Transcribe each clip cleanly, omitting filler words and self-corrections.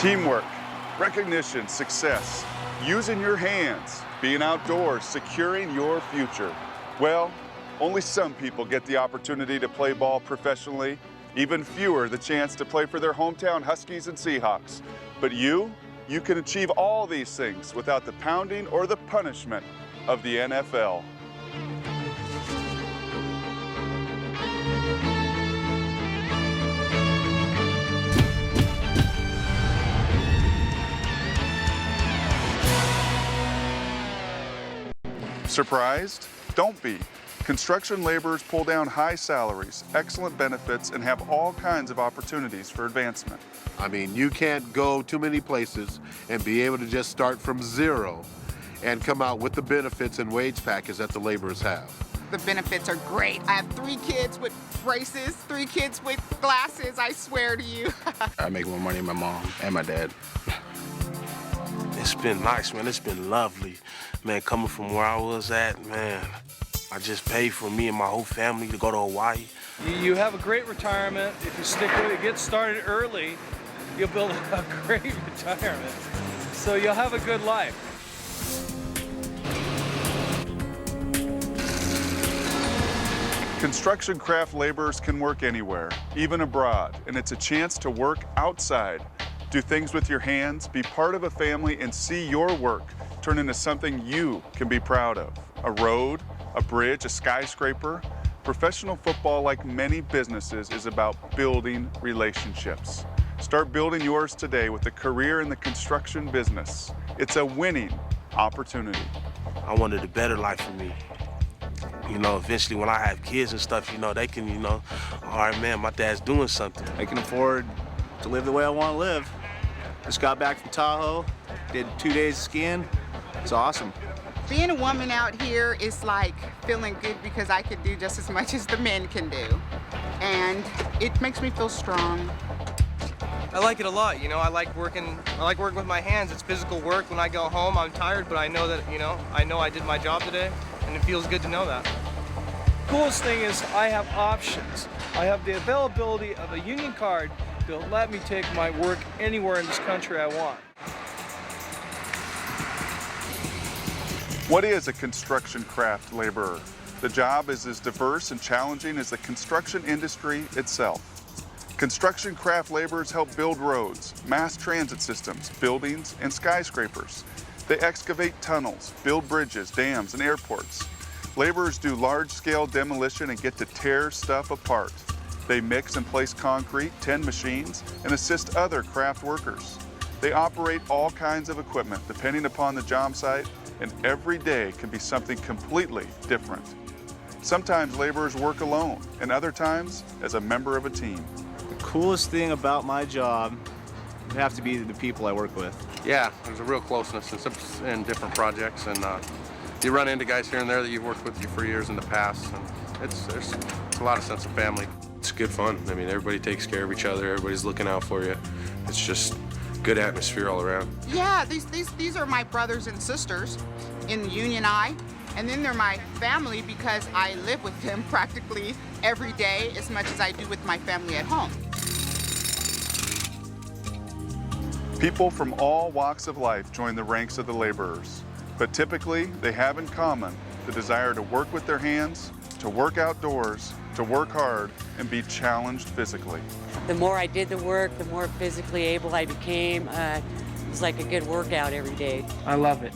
Teamwork, recognition, success, using your hands, being outdoors, securing your future. Well, only some people get the opportunity to play ball professionally, even fewer the chance to play for their hometown Huskies and Seahawks. But you can achieve all these things without the pounding or the punishment of the NFL. Surprised? Don't be. Construction laborers pull down high salaries, excellent benefits, and have all kinds of opportunities for advancement. I mean, you can't go too many places and be able to just start from zero and come out with the benefits and wage package that the laborers have. The benefits are great. I have 3 kids with braces, 3 kids with glasses, I swear to you. I make more money than my mom and my dad. It's been nice, man. It's been lovely. Man, coming from where I was at, man, I just paid for me and my whole family to go to Hawaii. You have a great retirement. If you stick with it, get started early, you'll build a great retirement. So you'll have a good life. Construction craft laborers can work anywhere, even abroad, and it's a chance to work outside. Do things with your hands, be part of a family, and see your work turn into something you can be proud of. A road, a bridge, a skyscraper. Professional football, like many businesses, is about building relationships. Start building yours today with a career in the construction business. It's a winning opportunity. I wanted a better life for me. You know, eventually when I have kids and stuff, you know, they can, you know, all right, man, my dad's doing something. I can afford to live the way I want to live. Just got back from Tahoe, did 2 days of skiing. It's awesome. Being a woman out here is like feeling good because I can do just as much as the men can do. And it makes me feel strong. I like it a lot, you know. I like working with my hands. It's physical work. When I go home, I'm tired, but I know that, you know I did my job today, and it feels good to know that. Coolest thing is I have options. I have the availability of a union card to let me take my work anywhere in this country I want. What is a construction craft laborer? The job is as diverse and challenging as the construction industry itself. Construction craft laborers help build roads, mass transit systems, buildings, and skyscrapers. They excavate tunnels, build bridges, dams, and airports. Laborers do large-scale demolition and get to tear stuff apart. They mix and place concrete, tend machines, and assist other craft workers. They operate all kinds of equipment depending upon the job site, and every day can be something completely different. Sometimes laborers work alone, and other times as a member of a team. The coolest thing about my job would have to be the people I work with. Yeah, there's a real closeness in different projects, and you run into guys here and there that you've worked with you for years in the past, and there's a lot of sense of family. It's good fun. I mean, everybody takes care of each other. Everybody's looking out for you. It's just good atmosphere all around. Yeah, these are my brothers and sisters in the Union I, and then they're my family because I live with them practically every day as much as I do with my family at home. People from all walks of life join the ranks of the laborers, but typically they have in common the desire to work with their hands, to work outdoors, to work hard, and be challenged physically. The more I did the work, the more physically able I became. It's like a good workout every day. I love it.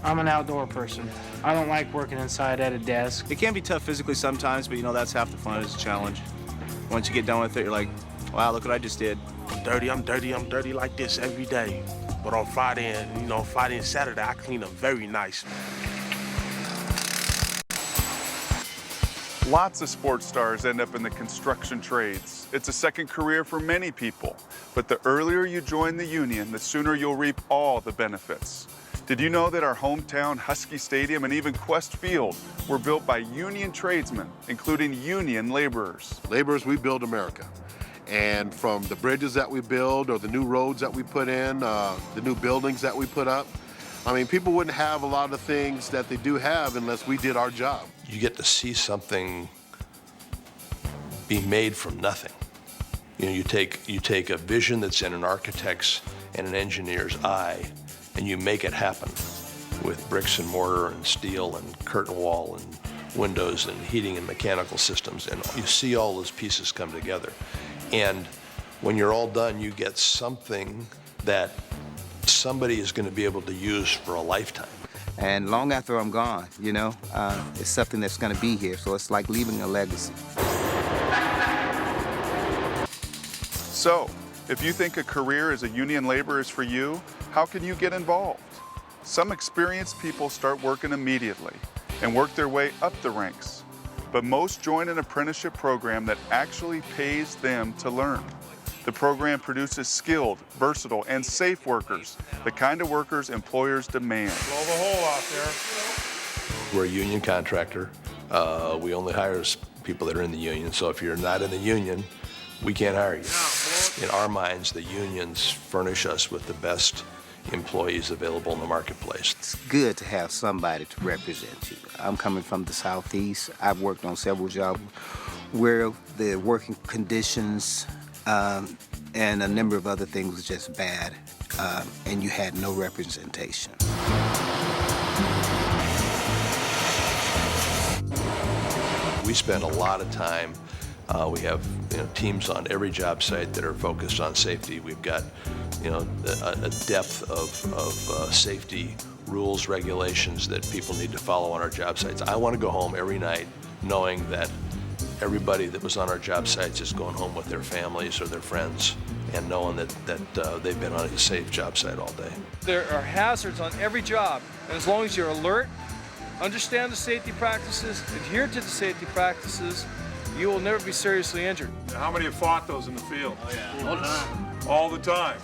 I'm an outdoor person. I don't like working inside at a desk. It can be tough physically sometimes, but you know, that's half the fun. It's a challenge. Once you get done with it, you're like, wow, look what I just did. I'm dirty like this every day. But on Friday and Saturday, I clean up very nice. Lots of sports stars end up in the construction trades. It's a second career for many people, but the earlier you join the union, the sooner you'll reap all the benefits. Did you know that our hometown Husky Stadium and even Quest Field were built by union tradesmen, including union laborers? Laborers, we build America. And from the bridges that we build or the new roads that we put in, the new buildings that we put up, I mean, people wouldn't have a lot of things that they do have unless we did our job. You get to see something be made from nothing. You know, you take a vision that's in an architect's and an engineer's eye, and you make it happen with bricks and mortar and steel and curtain wall and windows and heating and mechanical systems, and you see all those pieces come together. And when you're all done, you get something that somebody is going to be able to use for a lifetime. And long after I'm gone, you know, it's something that's going to be here, so it's like leaving a legacy. So, if you think a career as a union laborer is for you, how can you get involved? Some experienced people start working immediately and work their way up the ranks, but most join an apprenticeship program that actually pays them to learn. The program produces skilled, versatile, and safe workers, the kind of workers employers demand. Blow the hole out there. We're a union contractor. We only hire people that are in the union, so if you're not in the union, we can't hire you. In our minds, the unions furnish us with the best employees available in the marketplace. It's good to have somebody to represent you. I'm coming from the Southeast. I've worked on several jobs where the working conditions and a number of other things was just bad, and you had no representation. We spend a lot of time. We have teams on every job site that are focused on safety. We've got a depth of safety rules, regulations that people need to follow on our job sites. I want to go home every night knowing that everybody that was on our job sites is going home with their families or their friends and knowing that they've been on a safe job site all day. There are hazards on every job, and as long as you're alert, understand the safety practices, adhere to the safety practices, you will never be seriously injured. How many have fought those in the field? Oh, yeah. All the time.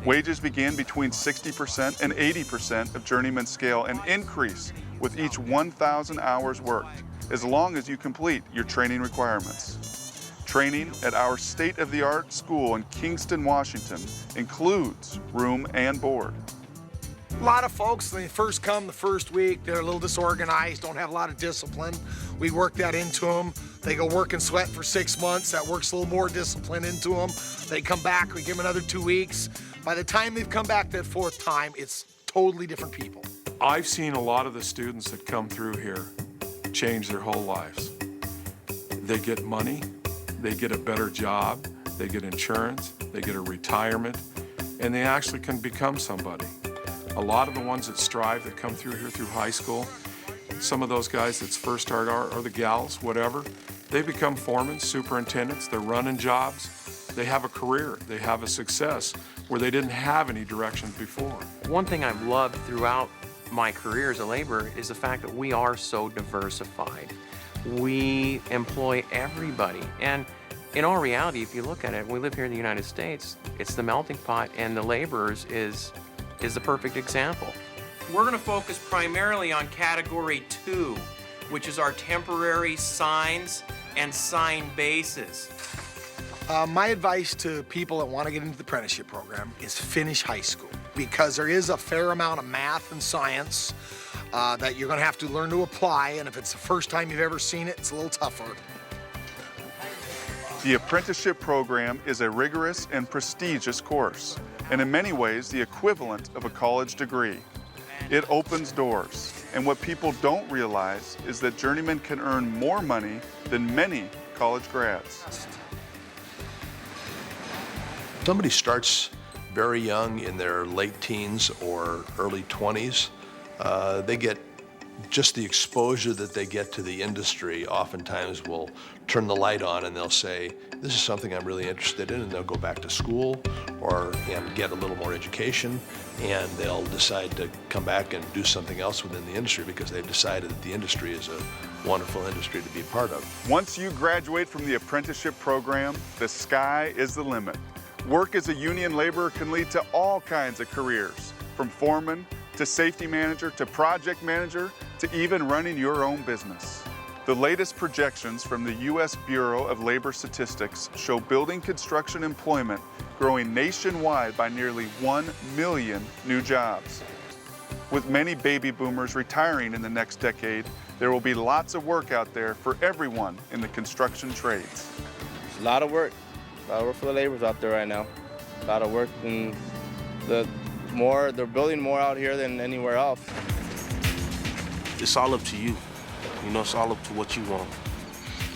Wages begin between 60% and 80% of journeyman scale and increase with each 1,000 hours worked, as long as you complete your training requirements. Training at our state-of-the-art school in Kingston, Washington includes room and board. A lot of folks, when they first come the first week, they're a little disorganized, don't have a lot of discipline. We work that into them. They go work and sweat for 6 months. That works a little more discipline into them. They come back, we give them another 2 weeks. By the time they've come back that fourth time, it's totally different people. I've seen a lot of the students that come through here change their whole lives. They get money, they get a better job, they get insurance, they get a retirement, and they actually can become somebody. A lot of the ones that strive that come through here through high school, some of those guys that's first start or the gals, whatever, they become foremen, superintendents, they're running jobs, they have a career, they have a success where they didn't have any direction before. One thing I've loved throughout my career as a laborer is the fact that we are so diversified. We employ everybody, and in all reality, if you look at it, we live here in the United States, it's the melting pot, and the laborers is the perfect example. We're going to focus primarily on category 2, which is our temporary signs and sign bases. My advice to people that want to get into the apprenticeship program is finish high school, because there is a fair amount of math and science that you're going to have to learn to apply, and if it's the first time you've ever seen it, it's a little tougher. The apprenticeship program is a rigorous and prestigious course, and in many ways the equivalent of a college degree. It opens doors, and what people don't realize is that journeymen can earn more money than many college grads. Somebody starts very young in their late teens or early 20s, they get just the exposure that they get to the industry oftentimes will turn the light on and they'll say, this is something I'm really interested in, and they'll go back to school and get a little more education, and they'll decide to come back and do something else within the industry because they've decided that the industry is a wonderful industry to be part of. Once you graduate from the apprenticeship program, the sky is the limit. Work as a union laborer can lead to all kinds of careers, from foreman to safety manager to project manager to even running your own business. The latest projections from the U.S. Bureau of Labor Statistics show building construction employment growing nationwide by nearly 1 million new jobs. With many baby boomers retiring in the next decade, there will be lots of work out there for everyone in the construction trades. A lot of work for the laborers out there right now. A lot of work, and they're building more out here than anywhere else. It's all up to you. You know, it's all up to what you want.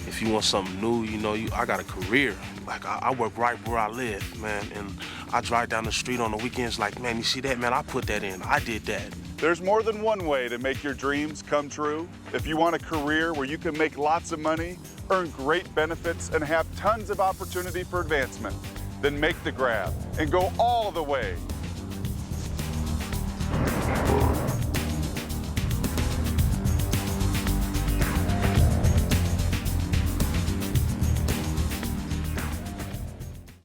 If you want something new, you know, I got a career. Like, I work right where I live, man, and I drive down the street on the weekends like, man, you see that, man? I put that in. I did that. There's more than one way to make your dreams come true. If you want a career where you can make lots of money, earn great benefits, and have tons of opportunity for advancement, then make the grab and go all the way